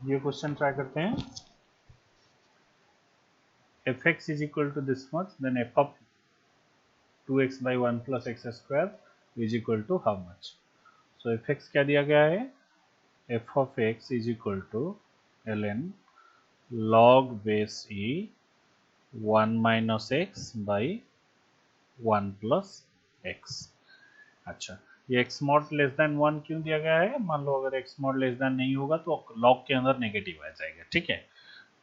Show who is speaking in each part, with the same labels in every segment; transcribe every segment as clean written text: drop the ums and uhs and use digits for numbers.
Speaker 1: ये question try करते हैं। F x is equal to this much, then f of 2x by 1 plus x square is equal to how much? So f x क्या दिया गया है? F of x is equal to ln log base e 1 minus x by 1 plus x। अच्छा, ये x mod less than 1 क्यों दिया गया है? मान लो अगर x मॉड लेस देन नहीं होगा तो log के अंदर नेगेटिव आ जाएगा, ठीक है,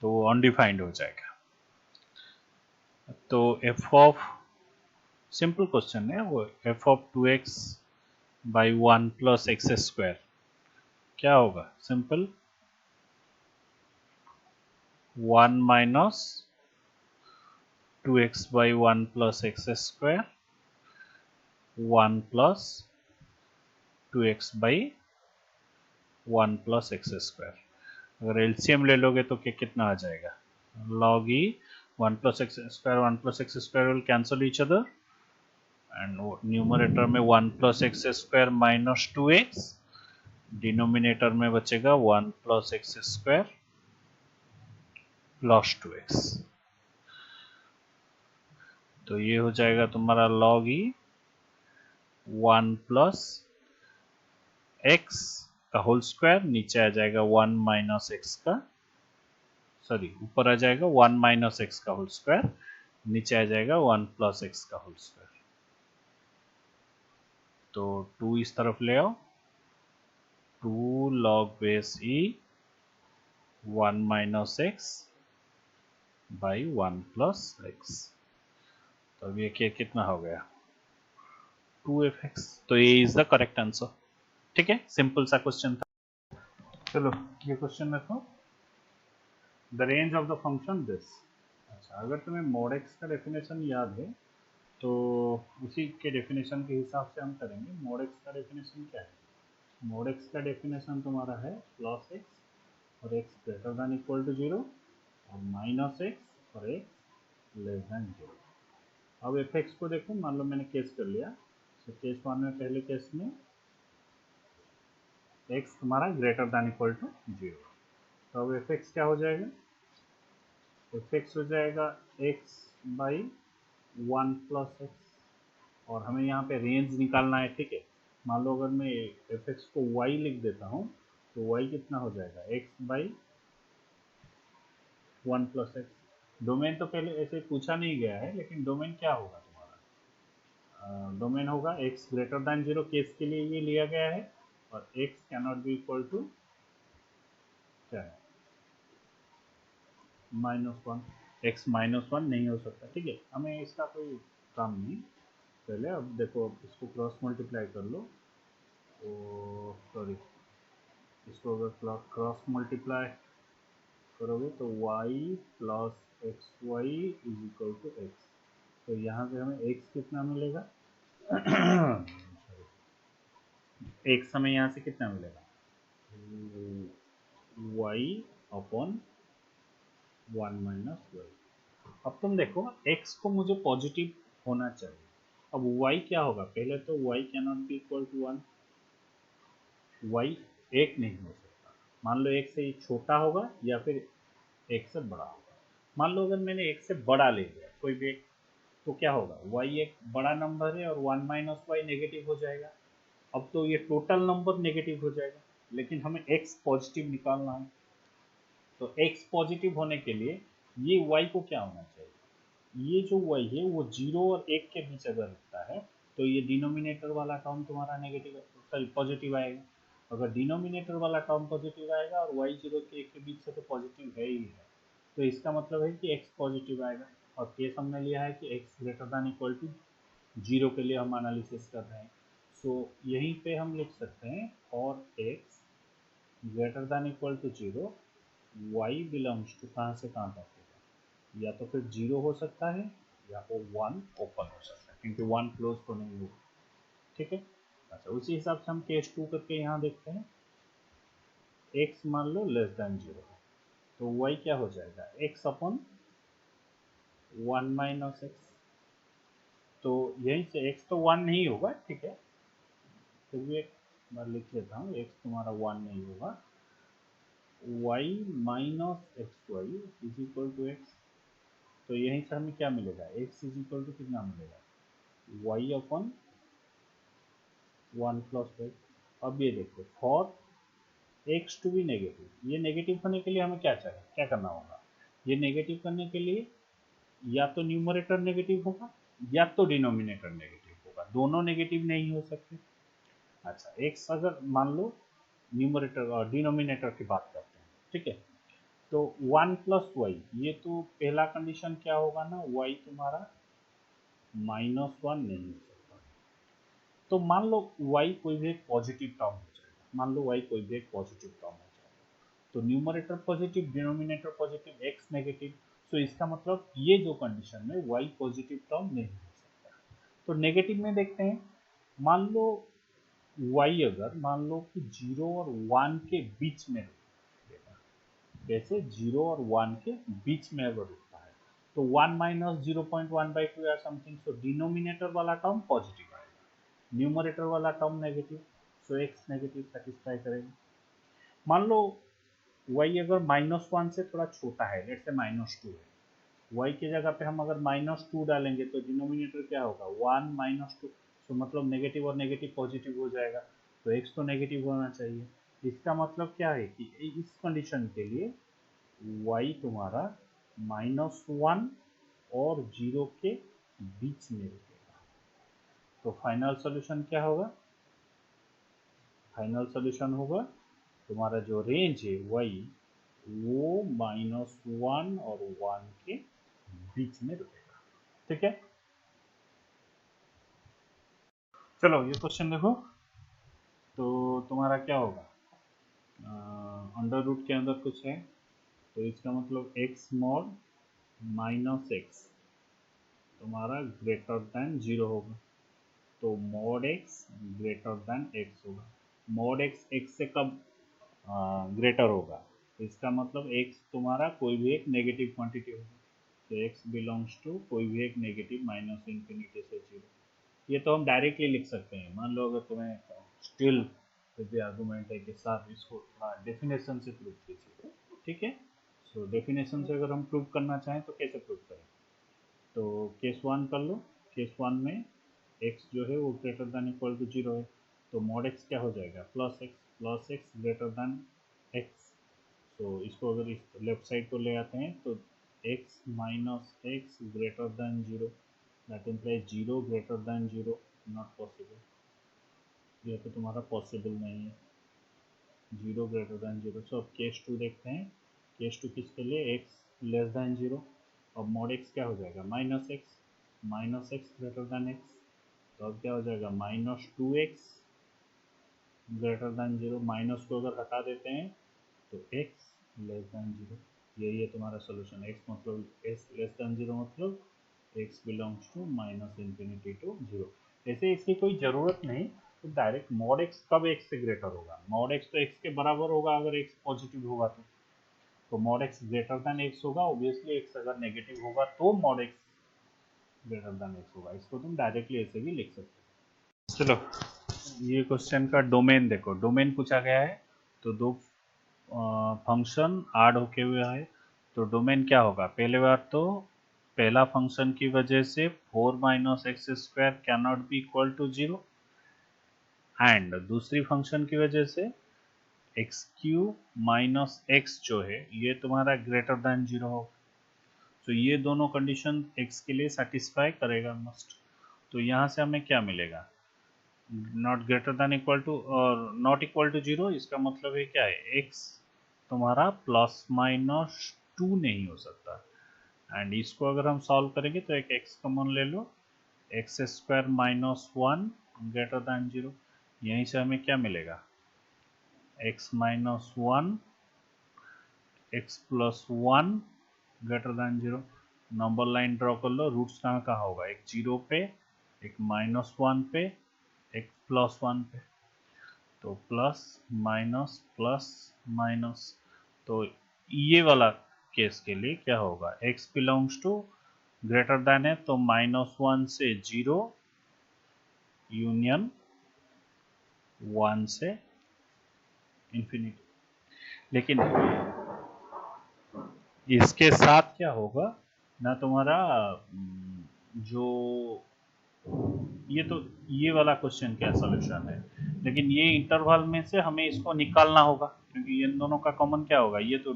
Speaker 1: तो अनडिफाइंड हो जाएगा। तो f ऑफ, सिंपल क्वेश्चन है वो, f of 2x by 1 plus x square क्या होगा? Simple 1 minus 2x by 1 plus x square 1 plus 2x by 1 plus x square. अगर एलसीएम ले लोगे तो कितना आ जाएगा? log e 1 plus x square 1 plus x square will cancel each other and numerator में 1 plus x square minus 2x, denominator में बचेगा 1 plus x square plus 2x। तो ये हो जाएगा तुम्हारा log e 1 plus x का होल स्क्वायर, नीचे आ जाएगा 1 माइनस एक्स का, सॉरी ऊपर आ जाएगा 1 माइनस एक्स का होल स्क्वायर, नीचे आ जाएगा 1 प्लस एक्स का होल स्क्वायर। तो 2 इस तरफ ले आओ, 2 log base e 1 minus x by 1 plus x. तो अब ये कितना हो गया? 2f(x). तो ये इज द करेक्ट आंसर, ठीक है, सिंपल सा क्वेश्चन था। चलो ये क्वेश्चन देखो, the range of the function this. अच्छा, अगर तुम्हें mod x का डेफिनेशन याद है तो उसी के डेफिनेशन के हिसाब से हम करेंगे। mod x का डेफिनेशन क्या है? mod x का डेफिनेशन तुम्हारा है प्लस एक्स और x greater than equal to 0 और माइनस एक्स और x लेस देन 0। अब एफ एक्स को देखो, मान लो मैंने केस कर लिया, तो केस 1 में, पहले केस में x तुम्हारा ग्रेटर देन इक्वल टू 0। तो अब एफ एक्स क्या हो जाएगा? एफ एक्स हो जाएगा x बाई 1 प्लस एक्स, और हमें यहाँ पे रेंज निकालना है, ठीक है। मान लो अगर मैं एफ एक्स को y लिख देता हूँ तो y कितना हो जाएगा? x by 1 plus x. Domain तो पहले ऐसे पूछा नहीं गया है, लेकिन डोमेन क्या होगा तुम्हारा? डोमेन होगा x ग्रेटर देन 0 केस के लिए ये लिया गया है, और x cannot be equal to क्या है? -1। x -1 नहीं हो सकता, ठीक है, हमें इसका कोई काम नहीं। पहले अब देखो, इसको क्रॉस मल्टीप्लाई कर लो, तो सॉरी, इसको अगर क्रॉस मल्टीप्लाई करोगे तो y plus x y is equal to x. तो यहाँ से हमें x कितना मिलेगा? x हमें यहाँ से कितना मिलेगा? y upon 1 minus y. अब तुम देखो, x को मुझे पॉजिटिव होना चाहिए। अब y क्या होगा? पहले तो y cannot be equal to 1, y एक नहीं हो सकता। मान लो एक से छोटा होगा या फिर एक से बड़ा होगा। मान लो अगर मैंने एक से बड़ा ले लिया कोई भी एक, तो क्या होगा? y एक बड़ा नंबर है और 1 माइनस वाई नेगेटिव हो जाएगा। अब तो ये टोटल नंबर नेगेटिव हो जाएगा, लेकिन हमें x पॉजिटिव निकालना है। तो x पॉजिटिव होने के लिए ये y को क्या होना चाहिए? ये जो y है वो 0 और 1 के बीच अगर रखता है तो ये डिनोमिनेटर वाला टर्म तुम्हारा नेगेटिव, सॉरी पॉजिटिव आएगा। अगर डिनोमिनेटर वाला टर्म पॉजिटिव आएगा और y 0 के 1 के बीच से तो पॉजिटिव है ही है, तो इसका मतलब है कि x पॉजिटिव आएगा। और केस हमने लिया है कि x greater than equal to 0 के लिए हम एनालिसिस कर रहे हैं। सो यहीं पे हम लिख सकते हैं और x greater than equal to 0, y belongs to कहाँ से कहाँ तक होगा? या तो फिर 0 हो सकता है या फिर 1 ओपन हो सकता है, क्योंकि 1 क्लोज तो नहीं होगा, ठीक है। अच्छा, उसी हिसाब से हम केस 2 करके यहाँ देखते हैं। x मान लो लेस देन 0, तो y क्या हो जाएगा? x upon 1 minus x. तो यहीं से x तो 1 नहीं होगा, ठीक है, फिर भी एक बार लिख लेता हूँ, x तुम्हारा 1 नहीं होगा, y minus x y is equal to x. तो यहीं से हमें क्या मिलेगा, एक्स इज इक्वल टू कितना मिलेगा, वाई अपन 1 प्लस वाई। अब ये देखो for x to be negative, ये नेगेटिव होने के लिए हमें क्या चाहिए, क्या करना होगा, ये नेगेटिव करने के लिए या तो न्यूमरेटर नेगेटिव होगा या तो डिनोमिनेटर नेगेटिव होगा, दोनों नेगेटिव नहीं हो सकते। अच्छा एक्स अगर मान लो न्यूमरेटर और डिनोमिनेटर की बात करते हैं, ठीक है, तो 1 प्लस वाई, ये तो पहला कंडीशन क्या होगा ना, वाई तुम्हारा -1 नहीं हो सकता। तो मान लो y कोई भी एक पॉजिटिव टर्म हो जाएगा, मान लो y कोई भी एक पॉजिटिव टर्म हो जाएगा, तो numerator positive denominator positive x negative, तो इसका मतलब ये जो कंडीशन में y पॉजिटिव टर्म नहीं हो सकता। तो नेगेटिव में देखते हैं, मान लो y अगर मान लो कि 0 और 1 के बीच में रुकेगा, जैसे 0 और 1 के बीच में अगर रुकता है तो 1 माइनस 0.1/2 या समथिंग, तो डिनोमिनेटर वाला टर्म पॉजिटिव आएगा, न्यूमरेटर वाला टर्म नेगेटिव, सो एक्स नेगेटिव सेटिस्फाई करेगा। मान लो y अगर -1 से थोड़ा छोटा है, लेट से -2 है, y की जगह पे हम अगर -2 डालेंगे तो डिनोमिनेटर क्या होगा, 1 -2, तो मतलब नेगेटिव और नेगेटिव पॉजिटिव हो जाएगा, तो x तो नेगेटिव होना चाहिए। इसका मतलब क्या है कि इस कंडीशन के लिए y तुम्हारा -1 और 0 के बीच में रुकेगा। तो फाइनल सॉल्यूशन क्या होगा, फाइनल सॉल्यूशन होगा तुम्हारा जो रेंज है y वो -1 और 1 के बीच में रुकेगा, ठीक है। चलो ये क्वेश्चन देखो, तो तुम्हारा क्या होगा, अंडर रूट के अंदर कुछ है, तो इसका मतलब x मॉड -x तुम्हारा ग्रेटर देन 0 होगा, तो mod x greater then x होगा। मॉड x से कब ग्रेटर होगा, तो इसका मतलब x तुम्हारा कोई भी एक नेगेटिव क्वांटिटी होगा, तो x बिलोंग्स टू कोई भी एक नेगेटिव माइनस इंफिनिटी से 0। ये तो हम डायरेक्टली लिख सकते हैं, मान लो अगर तुम्हें स्टिल भी आर्गूमेंट है कि साहब इसको थोड़ा डेफिनेशन से प्रूव कीजिए, ठीक है। सो डेफिनेशन से अगर हम प्रूव करना चाहें तो कैसे प्रूव करें, तो केस 1 कर लो, केस 1 में x जो है वो ग्रेटर देन इक्वल टू 0 है, तो मॉड x क्या हो जाएगा, plus x greater than x। तो इसको अगर इस लेफ्ट साइड को ले आते हैं तो x minus x greater than 0, that implies 0 greater than 0, not possible, ये तो तुम्हारा पॉसिबल नहीं है, 0 ग्रेटर देन 0। सो अब केस 2 देखते हैं, केस 2 किसके लिए, x लेस देन 0, अब मॉड x क्या हो जाएगा, minus x greater than x, तो अब क्या हो जाएगा, -2x ग्रेटर देन 0, माइनस को अगर हटा देते हैं तो x लेस देन 0, यही है तुम्हारा सोल्यूशन। x मतलब s लेस देन 0 मतलब x belongs to minus infinity to 0। ऐसे इसकी कोई ज़रूरत नहीं, तो डायरेक्ट मॉड x कब x से ग्रेटर होगा, मॉड x तो x के बराबर होगा अगर x पॉजिटिव होगा तो mod x greater then x होगा, ऑब्वियसली x अगर नेगेटिव होगा तो mod x greater then x होगा, इसको तुम डायरेक्टली ऐसे भी लिख सकते हो। चलो ये क्वेश्चन का डोमेन देखो, डोमेन पूछा गया है, तो दो फंक्शन ऐड होके हुए है, तो डोमेन क्या होगा, पहले बार तो पहला फंक्शन की वजह से 4 minus x square can not be equal to 0, and दूसरी फंक्शन की वजह से एक्स क्यू माइनस एक्स जो है ये तुम्हारा ग्रेटर देन 0 होगा, तो ये दोनों कंडीशन एक्स के लिए सेटिस्फाई करेगा मस्ट। तो यहाँ से हमें क्या मिलेगा, not greater than equal to और नॉट इक्वल टू 0, इसका मतलब है क्या है, एक्स तुम्हारा प्लस माइनस 2 नहीं हो सकता, एंड इसको अगर हम सॉल्व करेंगे तो एक एक्स कॉमन ले लो, एक्स स्क्वायर -1 ग्रेटर देन 0, यहीं से हमें क्या मिलेगा, x -1 x plus 1 greater than 0। Number line draw कर लो, रूट्स कहाँ कहाँ होगा, एक 0 पे, एक -1 पे, एक +1 पे, तो प्लस माइनस, तो ये वाला केस के लिए क्या होगा, x belongs to greater than है तो -1 से 0 यूनियन 1 से इंफिनिटी, लेकिन इसके साथ क्या होगा ना, तुम्हारा जो ये वाला क्वेश्चन क्या सोल्यूशन है, लेकिन ये इंटरवल में से हमें इसको निकालना होगा, क्योंकि इन दोनों का कॉमन क्या होगा, ये तो,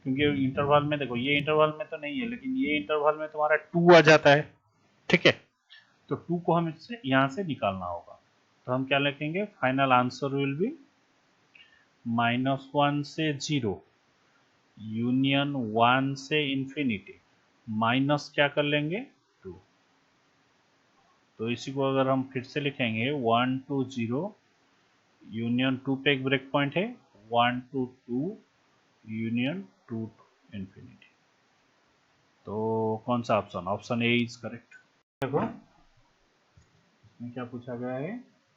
Speaker 1: क्योंकि इंटरवल में देखो, ये इंटरवल में तो नहीं है, लेकिन ये इंटरवल में तुम्हारा 2 आ जाता है, ठीक है। तो 2 को हम इससे यहाँ से निकालना होगा, तो हम क्या लिखेंगे, फाइनल आंसर विल बी -1 से 0 यूनियन 1 से इंफिनिटी माइनस क्या कर लेंगे 2। तो इसी को अगर हम फिर से लिखेंगे 1 to 0 यूनियन 2 पे एक ब्रेक पॉइंट है, 1 to 2 यूनियन 2 to इंफिनिटी। तो कौन सा option, option A is correct. देखो इसमें क्या पूछा गया है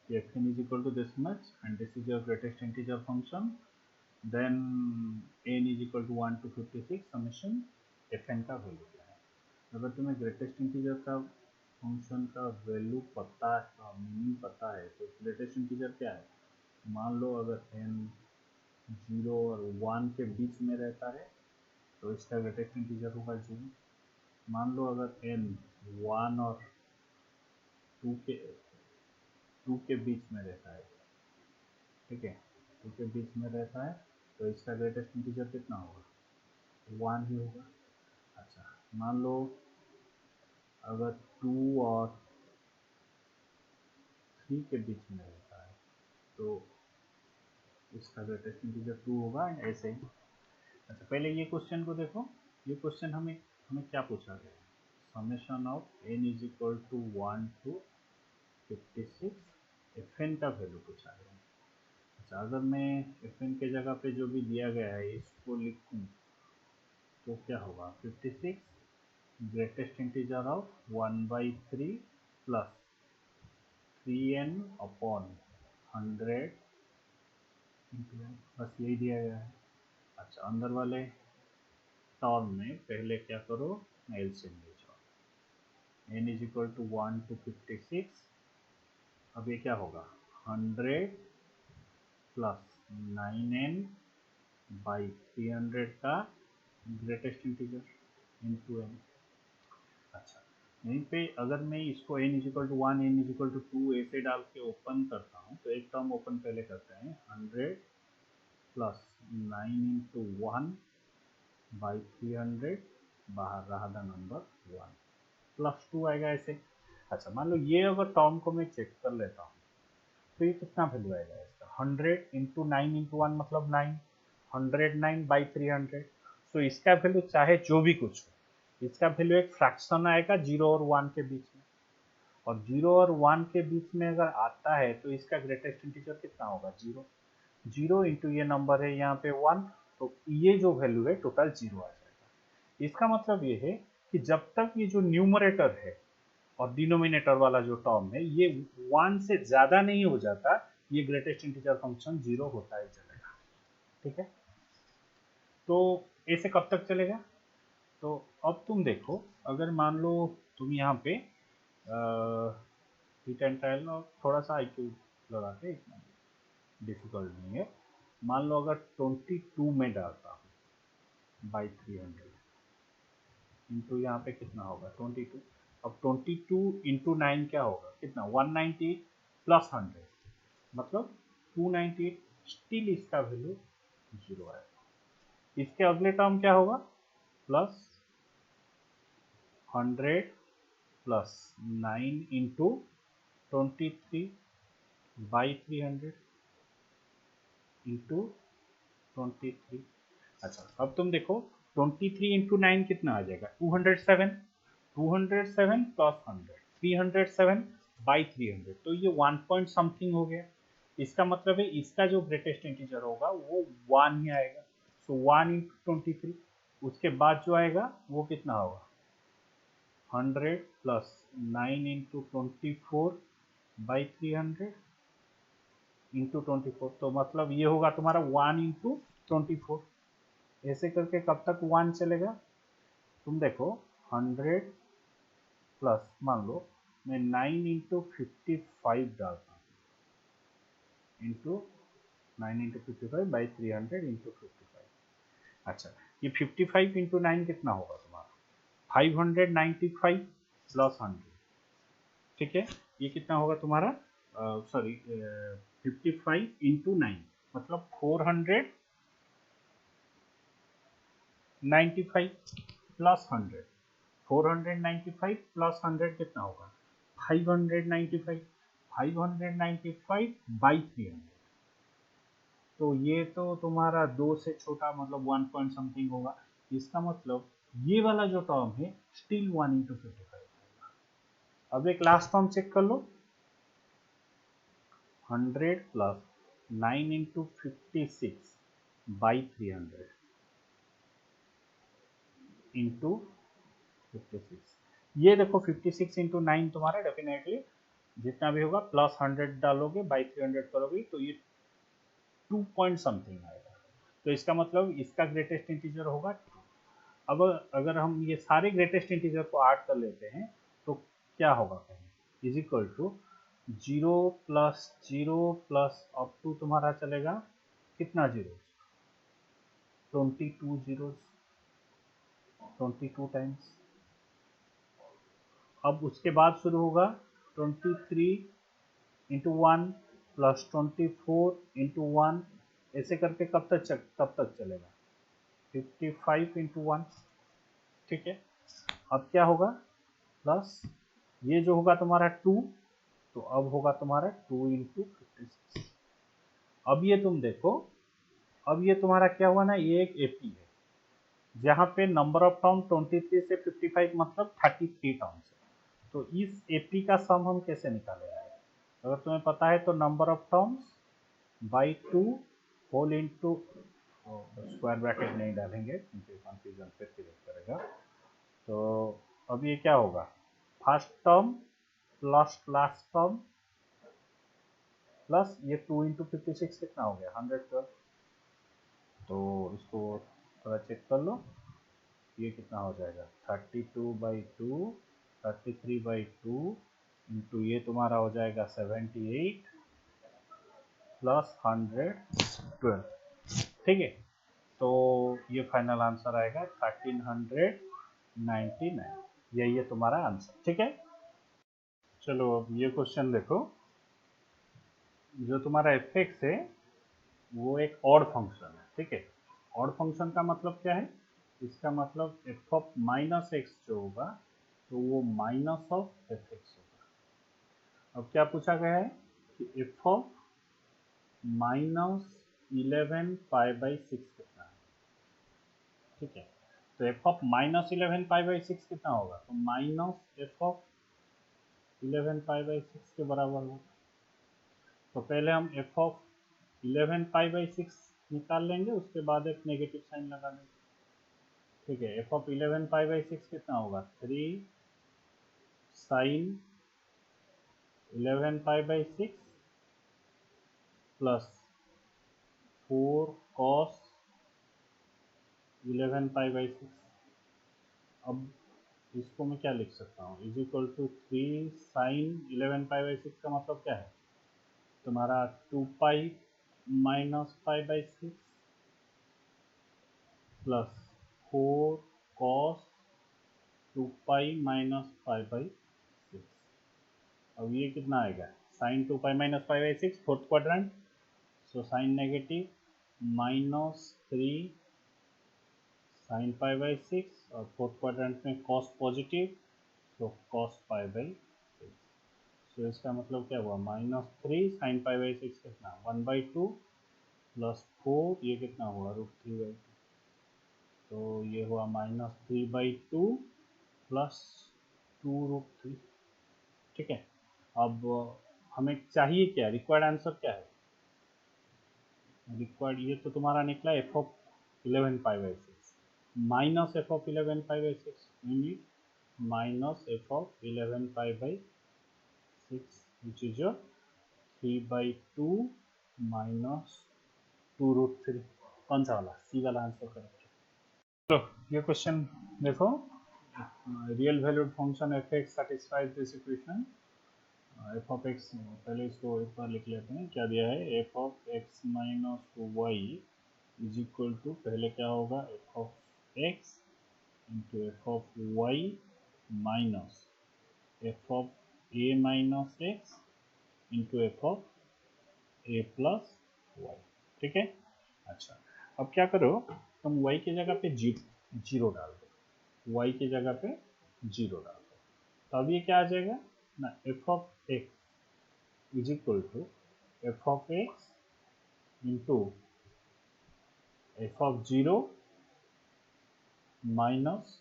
Speaker 1: कि f n is equal to this much and this is your greatest integer function, then n is equal to 1 to 56 summation f n का वैल्यू क्या है। अगर तुम्हें ग्रेटेस्ट इंटीजर का फंक्शन का वैल्यू पता है, मीनिंग पता है, तो ग्रेटेस्ट इंटीजर क्या है, मान लो अगर एन 0 और 1 के बीच में रहता है तो इसका ग्रेटेस्ट इंटीजर होगा 0। मान लो अगर एन 1 और 2 के बीच में रहता है, ठीक है, 2 के बीच में रहता है, तो इसका ग्रेटेस्ट इंटीजर कितना होगा, 1 ही होगा। अच्छा, मान लो अगर 2 और 3 के बीच में रहता है तो इसका ग्रेटेस्ट इंटीजर 2 होगा, एंड ऐसे ही। अच्छा, पहले ये क्वेश्चन को देखो, ये क्वेश्चन हमें हमें क्या पूछा गया है, summation of n is equal to 1 to 56 f n का वैल्यू पूछा गया है। अच्छा, अगर मैं एफ एन के जगह पे जो भी दिया गया है इसको लिखूं तो क्या होगा, 56 greatest integer of 1/3 plus 3n upon 100 into n, बस यही दिया गया है। अच्छा, अंदर वाले टर्म में पहले क्या करो, एलसीएम ले जाओ, n is equal to 1 to 56, अब ये क्या होगा, 100 प्लस 9n बाई 300 का ग्रेटेस्ट इंटीजर इंटू n। अच्छा, यहीं पे अगर मैं इसको n is equal to 1 n is equal to 2 ऐसे डाल के ओपन करता हूँ, तो एक टर्म ओपन पहले करते हैं, 100 प्लस 9 इंटू 1 बाई 300, बाहर रहा था नंबर 1 प्लस 2 आएगा ऐसे। अच्छा, मान लो ये अगर टर्म को मैं चेक कर लेता हूँ तो ये कितना वैल्यू आएगा इसका, 100 इंटू 9 इंटू 1 मतलब 9, 109 बाई 300। सो इसका वैल्यू चाहे जो भी कुछ हो, इसका वैल्यू एक फ्रैक्शन आएगा 0 और 1 के बीच में, और 0 और 1 के बीच में अगर आता है तो इसका ग्रेटेस्ट इंटीजर कितना होगा, 0। 0 इंटू ये नंबर है यहाँ पे 1, तो ये जो वैल्यू है टोटल 0 आ जाएगा। इसका मतलब ये है कि जब तक ये जो न्यूमरेटर है और डिनोमिनेटर वाला जो टर्म है ये 1 से ज्यादा नहीं हो जाता, ये ग्रेटेस्ट इंटीजर फंक्शन 0 होता ही चलेगा, ठीक है। तो ऐसे कब तक चलेगा, तो अब तुम देखो, अगर मान लो तुम यहाँ पे हिट एंड ट्रायल और थोड़ा सा आईक्यू लगा के, इतना डिफिकल्ट नहीं है, मान लो अगर 22 में डालता हूँ बाई 300 इंटू यहाँ पे कितना होगा 22, अब 22 इंटू 9 क्या होगा, कितना 198 प्लस 100 मतलब 298, स्टिल इसका वैल्यू 0 आएगा। इसके अगले टर्म क्या होगा, plus 100 plus 9 into 23 by 300 into 23। अच्छा, अब तुम देखो 23 इंटू 9 कितना आ जाएगा, 207, 207 प्लस 100, 307 बाई 300, तो ये 1 पॉइंट समथिंग हो गया। इसका मतलब है इसका जो ग्रेटेस्ट इंटीजर होगा वो 1 ही आएगा। सो 1 इंटू 23, उसके बाद जो आएगा वो कितना होगा, 100 प्लस 9 इंटू 24 बाई 300 इंटू 24, तो मतलब ये होगा तुम्हारा 1 इंटू 24। ऐसे करके कब तक 1 चलेगा, तुम देखो 100 प्लस, मान लो मैं 9 इंटू 55 डालता हूँ, इंटू 9 इंटू 55 बाई 300 इंटू 55, अच्छा, ये 55 इंटू 9 कितना होगा तुम्हारा? 595 प्लस 100, ठीक है। ये कितना होगा तुम्हारा? सॉरी, 55 इंटू 9 मतलब 495 प्लस 100। 495 प्लस 100 कितना होगा? 595। 595 बाई 300, तो ये तो तुम्हारा 2 से छोटा मतलब 1 पॉइंट समथिंग होगा। इसका मतलब ये वाला जो टर्म है स्टिल 1 इंटू 55 होगा। अब एक लास्ट टर्म चेक कर लो, 100 प्लस 9 इंटू 56 बाई 300 इंटू 56। ये देखो 56 इंटू 9 तुम्हारा डेफिनेटली जितना भी होगा प्लस 100 डालोगे बाई 300 करोगे तो ये 2 पॉइंट समथिंग आएगा। तो इसका मतलब इसका ग्रेटेस्ट इंटीजर होगा 2। अब अगर हम ये सारे ग्रेटेस्ट इंटीजर को ऐड कर लेते हैं तो क्या होगा कहीं, is equal to 0 plus up to तुम्हारा चलेगा कितना जीरो? 22 zero, 22 times. अब उसके बाद शुरू होगा 23 इंटू 1 प्लस 24 इंटू 1, ऐसे करके कब तक चलेगा? 55 इंटू 1, ठीक है। अब क्या होगा? प्लस ये जो होगा तुम्हारा 2, तो अब होगा तुम्हारा 2 इंटू 56। अब ये तुम देखो, अब ये तुम्हारा क्या हुआ ना, ये एक एपी है जहाँ पे नंबर ऑफ टर्म 23 से 55 मतलब 33 टर्म्स है। तो इस एपी का सम हम कैसे निकालेंगे? अगर तुम्हें पता है तो number of terms by 2 whole into, square bracket नहीं डालेंगे क्योंकि कंफ्यूजन फिर क्रिएट करेगा। तो अब ये क्या होगा? First term plus last term plus ये 2 इंटू 56 कितना हो गया? 112। तो इसको थोड़ा चेक कर लो, ये कितना हो जाएगा? 32/2, 33/2 इंटू ये तुम्हारा हो जाएगा 78 प्लस 112, ठीक है। तो ये फाइनल आंसर आएगा 1399, यही है तुम्हारा आंसर, ठीक है। चलो अब ये क्वेश्चन देखो, जो तुम्हारा एफ एक्स है वो एक ऑड फंक्शन है, ठीक है। ऑड फंक्शन का मतलब क्या है? इसका मतलब एफ ऑफ माइनस एक्स जो होगा तो वो माइनस ऑफ एफ एक्स होगा। अब क्या पूछा गया है कि एफ ऑफ -11 पाई/6 कितना है, ठीक है। तो एफ ऑफ -11 पाई/6 कितना होगा? तो माइनस एफ ऑफ 11 पाई/6 के बराबर होगा। तो पहले हम एफ ऑफ 11 पाई/6 निकाल लेंगे, उसके बाद एक नेगेटिव साइन लगा देंगे, ठीक है। एफ ऑफ 11 पाई/6 कितना होगा? 3 sine 11 pi plus 4 cos 11 pi. अब इसको मैं क्या लिख सकता हूँ? Is equal to 3 sine 11 pi का मतलब क्या है तुम्हारा? 2 pi minus pi plus 4 cos 2 pi minus pi. अब ये कितना आएगा? Sine 2 pi minus pi fourth quadrant, so sine negative -3 sine pi और फोर्थ क्वाड्रेंट में कॉस पॉजिटिव, तो कॉस पाई/6। सो इसका मतलब क्या हुआ? -3 साइन पाई/6 कितना? 1/2 प्लस 4, ये कितना हुआ? √3/2। तो ये हुआ -3/2 प्लस 2√3, ठीक है। अब हमें चाहिए क्या? रिक्वायर्ड आंसर क्या है? रिक्वायर्ड ये तो तुम्हारा निकला F of 11 pi minus F of 11 pi, minus F of 11 pi which is your 3/2 minus 2√3। कौन सा वाला? सी वाला आंसर करेक्ट। तो ये क्वेश्चन देखो, real valued function F x satisfies this equation. F of x, पहले इसको एक बार लिख लेते हैं, क्या दिया है? F of x minus y is equal to पहले क्या होगा f of x into f of y minus F of A minus x into f of a plus y. ठीक है। अच्छा, अब क्या करो, तुम y की जगह पे जीरो डाल दो, y की जगह पे जीरो डाल दो, तो अब ये क्या आ जाएगा ना, F of x is equal to f of x into f of zero minus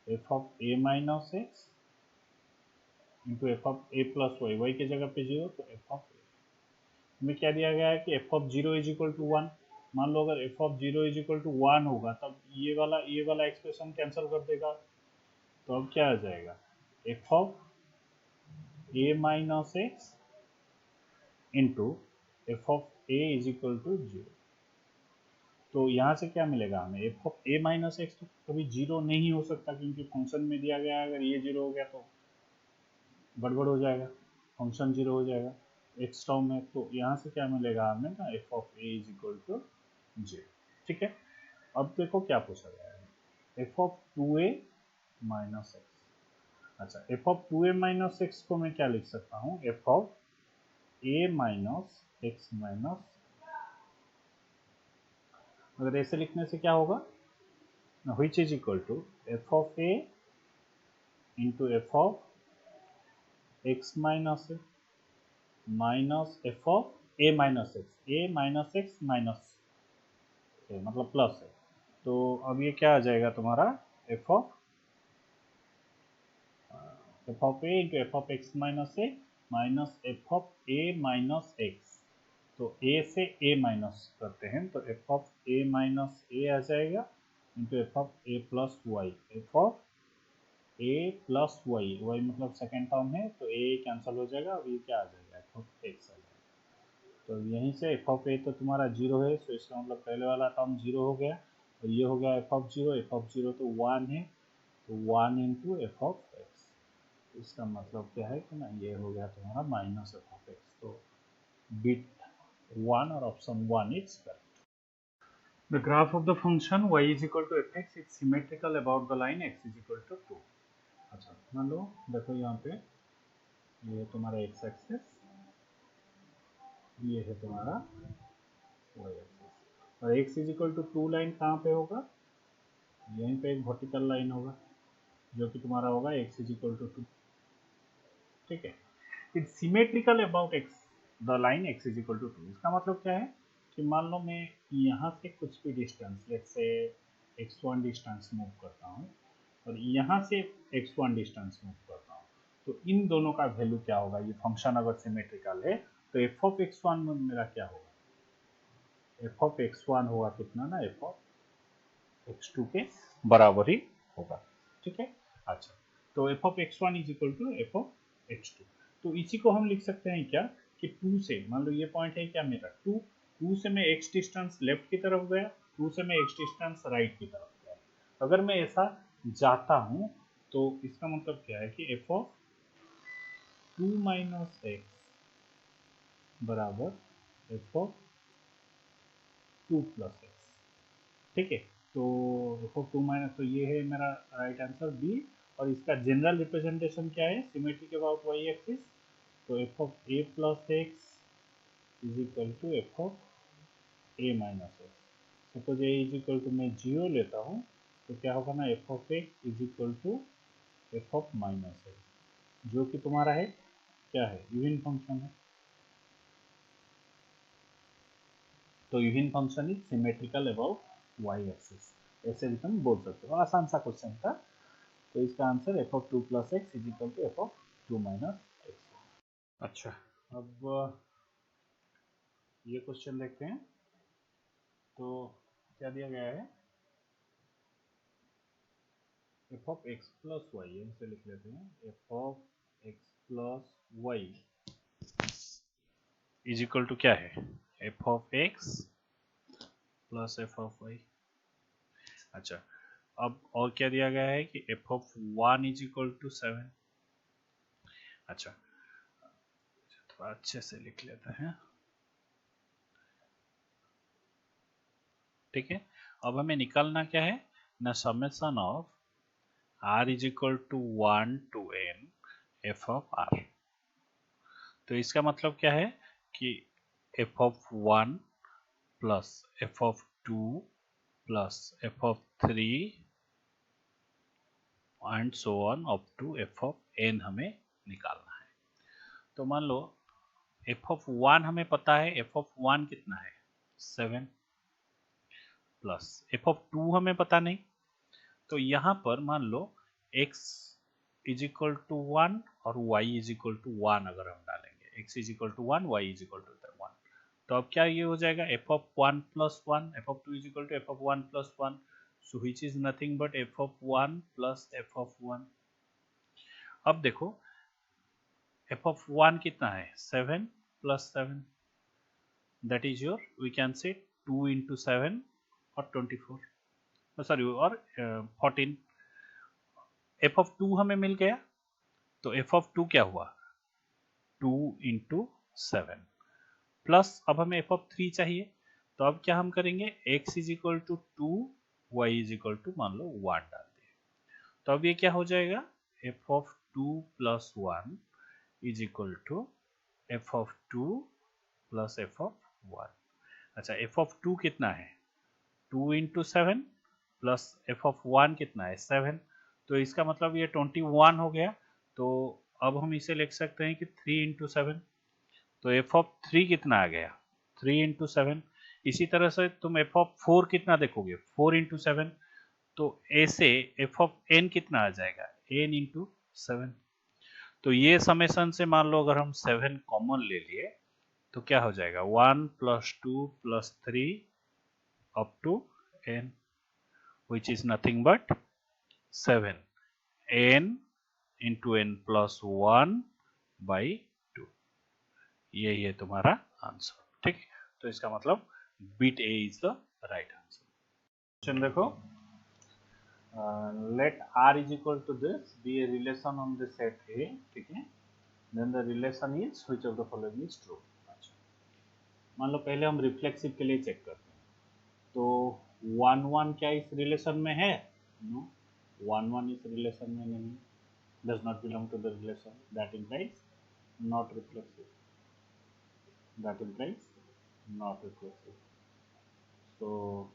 Speaker 1: F of A minus x into f of a plus y, y की जगह पे जीरो तो एफ ऑफ में क्या दिया गया है कि f of zero is equal to one. मान लो अगर f of zero is equal to one होगा तब ये वाला एक्सप्रेशन कैंसिल कर देगा, तो अब क्या आ जाएगा f of A minus x into f of A is equal to zero. तो यहाँ से क्या मिलेगा हमें, f of A minus x तो कभी जीरो नहीं हो सकता क्योंकि फंक्शन में दिया गया है, अगर ये जीरो हो गया तो गड़बड़ हो जाएगा, फंक्शन जीरो हो जाएगा एक्स टर्म में। तो यहाँ से क्या मिलेगा हमें ना, F of A is equal to zero. ठीक है। अब देखो क्या पूछा गया है, F of two A minus x. अच्छा, F of two A minus X को मैं क्या लिख सकता हूँ, F of A minus X minus, अगर ऐसे लिखने से क्या होगा, which is equal to f of a into f of x minus a minus F of A minus X minus A मतलब प्लस है। तो अब ये क्या आ जाएगा तुम्हारा f of a into f of x minus a minus F of A minus x. तो ए से ए माइनस करते हैं तो f of A minus a आ जाएगा into f of a plus y, f of a plus y, y मतलब second term है तो ए कैंसिल हो जाएगा, अब ये क्या आ जाएगा एफ ऑफ एक्स आ जाएगा। तो यहीं से एफ ऑफ ए तो तुम्हारा जीरो है, तो इसका मतलब पहले वाला टर्म जीरो हो गया और ये हो गया एफ ऑफ जीरो तो वन है, तो one into f of x. इसका मतलब क्या है कि ना ये हो गया तुम्हारा माइनस एफ ऑफ एक्स। तो बिट वन और option one is correct. The graph of the function y is equal to fx is symmetrical about the line x is equal to 2। अच्छा, मान लो देखो यहाँ पे ये है तुम्हारा x एक्सिस, ये है तुम्हारा y एक्सिस, और x is equal to 2 line कहाँ पे होगा, यहीं पे एक वर्टिकल लाइन होगा जो कि तुम्हारा होगा x इज इक्वल टू 2। ठीक है। It's symmetrical about x the line x is equal to 2। इसका मतलब क्या है कि मान लो मैं यहाँ से कुछ भी distance let's say x1 distance move करता हूँ और यहाँ से x1 डिस्टेंस मूव करता हूँ, तो इन दोनों का वैल्यू क्या होगा, ये फंक्शन अगर सिमेट्रिकल है तो एफ ऑफ x1 में मेरा क्या होगा, एफ ऑफ x1 होगा कितना ना, एफ ऑफ x2 के बराबर ही होगा। ठीक है। अच्छा, तो f of x1 is equal to f of x2। तो इसी को हम लिख सकते हैं क्या कि 2 से, मान लो ये पॉइंट है क्या मेरा 2 से मैं x डिस्टेंस लेफ्ट की तरफ गया, 2 से मैं x डिस्टेंस राइट की तरफ गया। अगर मैं ऐसा जाता हूँ तो इसका मतलब क्या है कि एफ ऑफ 2 माइनस एक्स बराबर एफ ऑफ 2 प्लस एक्स। ठीक है। तो एफ ऑफ 2 माइनस, तो ये है मेरा राइट आंसर बी। और इसका जनरल रिप्रेजेंटेशन क्या है, सिमेट्रिक अबाउट वाई एक्सिस, तो f of a plus x is equal to f of A minus x. Suppose a is equal to मैं जीरो लेता हूँ तो क्या होगा ना, F of x is equal to f of minus x, जो कि तुम्हारा है क्या है, इवन फंक्शन है। तो even function is symmetrical about y axis, ऐसे भी तुम बोल सकते हो, आसान सा क्वेश्चन था। तो इसका answer f of 2 plus x is equal to f of 2 minus x. अच्छा, अब ये क्वेश्चन देखते हैं। तो क्या दिया गया है, F of x plus y, इसे लिख लेते हैं, f of x plus y is equal to क्या है, F of x plus f of y. अच्छा, अब और क्या दिया गया है कि f of 1 is equal to 7। अच्छा, थोड़ा अच्छे से लिख लेते हैं। ठीक है। अब हमें निकालना क्या है ना, summation of r is equal to 1 to n f of r। तो इसका मतलब क्या है कि f of 1 plus f of 2 plus f of 3 and so on up to f of n हमें निकालना है। तो मान लो f ऑफ 1 हमें पता है, f ऑफ 1 कितना है 7, प्लस f ऑफ 2 हमें पता नहीं। तो यहाँ पर मान लो x इज इक्वल टू 1 और y इज इक्वल टू 1 अगर हम डालेंगे, x is equal to 1, y is equal to 1, तो अब क्या ये हो जाएगा f of 1 plus 1, f of 2 is equal to f of 1 plus 1, so which is nothing but f of 1 plus f of 1। अब देखो f ऑफ 1 कितना है 7 plus 7, that is your we can say 2 into 7 और 24, sorry और 14। f of 2 हमें मिल गया, तो f of 2 क्या हुआ 2 इंटू 7, प्लस अब हमें f ऑफ 3 चाहिए। तो अब क्या हम करेंगे, x is equal to 2, y is equal to मान लो 1 डाल दिए। तो अब ये क्या हो जाएगा f of 2 plus 1 is equal to f of 2 plus f of 1। अच्छा f ऑफ 2 कितना है 2 इंटू 7 प्लस f ऑफ 1 कितना है 7, तो इसका मतलब ये 21 हो गया। तो अब हम इसे लिख सकते हैं कि 3 इंटू 7, तो f ऑफ 3 कितना आ गया 3 इंटू 7। इसी तरह से तुम f ऑफ 4 कितना देखोगे 4 इंटू 7, तो a से f ऑफ n कितना आ जाएगा n इंटू 7। तो ये समेशन से मान लो अगर हम 7 कॉमन ले लिए तो क्या हो जाएगा 1 plus 2 plus 3 up to n, which is nothing but 7 n into n plus 1 by 2, ये है तुम्हारा आंसर। ठीक है, तो इसका मतलब bit A is the right answer. Question देखो, let r is equal to this be a relation on the set A, ठीक है, then the relation is which of the following is true। अच्छा, मान लो पहले हम रिफ्लेक्सिव के लिए check करते हैं, तो 1 1 क्या इस रिलेशन में है, नो 1 1 इस रिलेशन में नहीं, does not belong to the relation, that implies not reflexive, that implies not reflexive, तो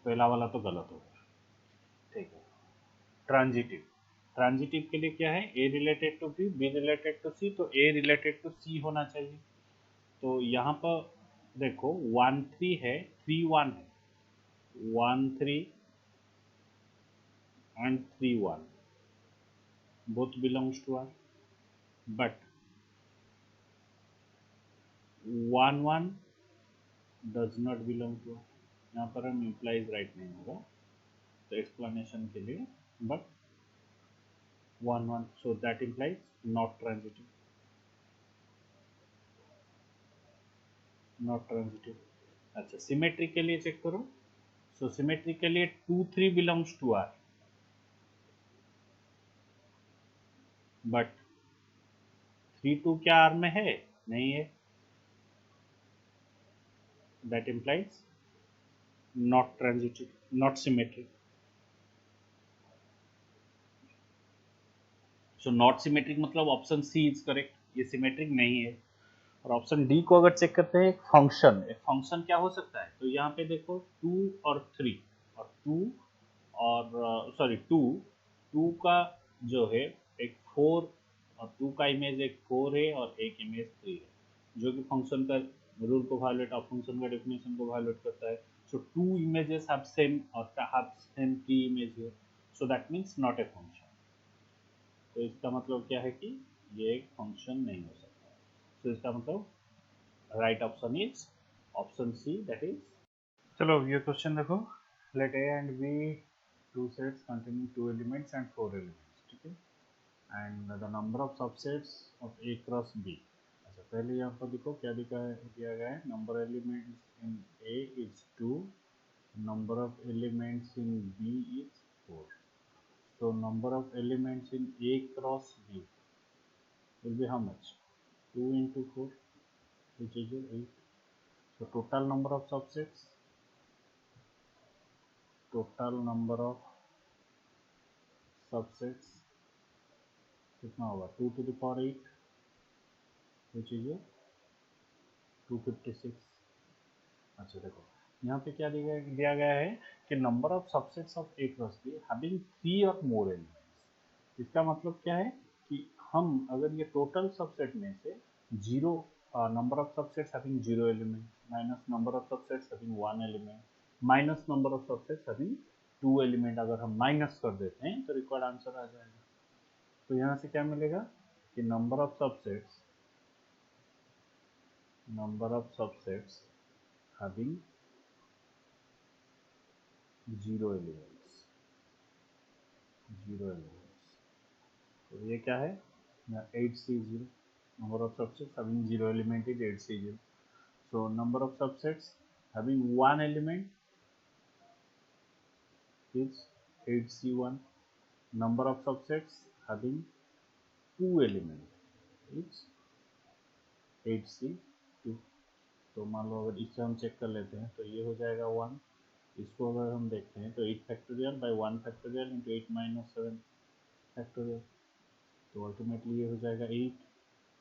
Speaker 1: पहला वाला तो गलत हो गया। ठीक है, ट्रांजिटिव, ट्रांजिटिव के लिए क्या है A related to B, B related to C, तो ए रिलेटेड टू सी होना चाहिए। तो यहाँ पर देखो 1 3 है 3 1 है, 1 3 and 3 1 both belongs to R, but 1 1 does not belong to R। यहाँ पर हम implies राइट नहीं होगा तो एक्सप्लेनेशन के लिए, but 1 1, so that implies not transitive, not transitive। अच्छा, सिमेट्री के लिए चेक करो, सो सिमेट्री के लिए 2 3 बिलोंग्स टू आर, बट 3 2 क्या आर में है नहीं है, that implies not transitive, not symmetric. So not symmetric मतलब ऑप्शन सी इज करेक्ट, ये सिमेट्रिक नहीं है। और ऑप्शन डी को अगर चेक करते हैं, एक फंक्शन क्या हो सकता है, तो यहाँ पे देखो 2 और 3 और 2 और सॉरी 2 2 का जो है एक 4 और 2 का इमेज एक 4 है और एक इमेज 3 है, जो कि फंक्शन का रूल को वायलेट और फंक्शन का डेफिनेशन को वायलेट करता है। सो 2 इमेजेस हैव सेम और हैव सेम 3 इमेज है, so that means not a function. तो इसका मतलब क्या है कि ये एक फंक्शन नहीं हो सकता। तो इसका मतलब right option is option C, that is. चलो ये क्वेश्चन देखो, let A and B two sets containing 2 elements and 4 elements, ठीक है, and the number of subsets of A cross B. अच्छा, पहले यहाँ पर देखो क्या दिया गया है, number elements in A is 2, number of elements in B is 4। So number of elements in A cross B will be how much? 2 into 4, which is 8. So total number of subsets total number of subsets कितना होगा 2 to the power 8 which is 256। अच्छा देखो यहाँ पे क्या दिया गया है कि number of subsets of a plus be having 3 और मोर एलिमेंट्स। इसका मतलब क्या है कि हम अगर ये टोटल सबसेट में से zero number of subsets having 0 element minus number of subsets having 1 element minus number of subsets having 2 element अगर हम माइनस कर देते हैं तो रिक्वायर्ड आंसर आ जाएगा। तो यहाँ से क्या मिलेगा कि number of subsets having 0 elements। तो ये क्या है 8C0 number of subsets having 0 element is 8C0। so number of subsets having 1 element is 8C1। number of subsets having 2 element is 8C2। तो मान लो अगर इससे हम चेक कर लेते हैं तो ये हो जाएगा 1। इसको अगर हम देखते हैं तो 8 factorial by 1 factorial into 8 minus 7 factorial, तो अल्टीमेटली ये हो जाएगा 8।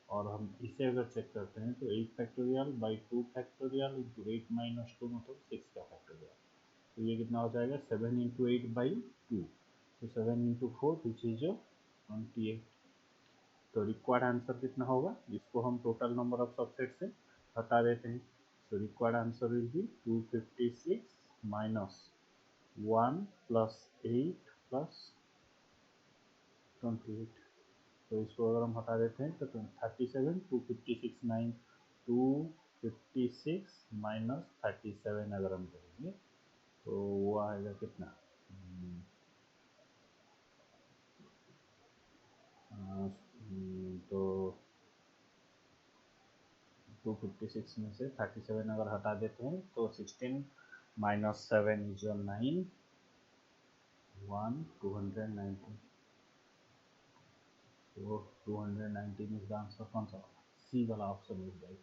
Speaker 1: और हम इसे अगर चेक करते हैं तो 8 factorial by 2 factorial into 8 minus 2 मतलब 6 का फैक्टोरियल। तो ये कितना हो जाएगा 7 इंटू 8 बाई 2, तो 7 इंटू 4 विच इज 28। तो रिक्वायर्ड आंसर कितना होगा, इसको हम टोटल नंबर ऑफ सबसेट से हटा देते हैं। तो required answer will be 256 minus 1 plus 8 plus 28। तो इसको अगर हम हटा देते हैं तो 37 256 9 256 माइनस 37 अगर हम करेंगे तो वो आएगा कितना तो 256 में से 37 अगर हटा देते हैं तो 16 माइनस 7 इज 9 1 219। तो 219 इज द आंसर। कौन सा सी वाला ऑप्शन इज राइट।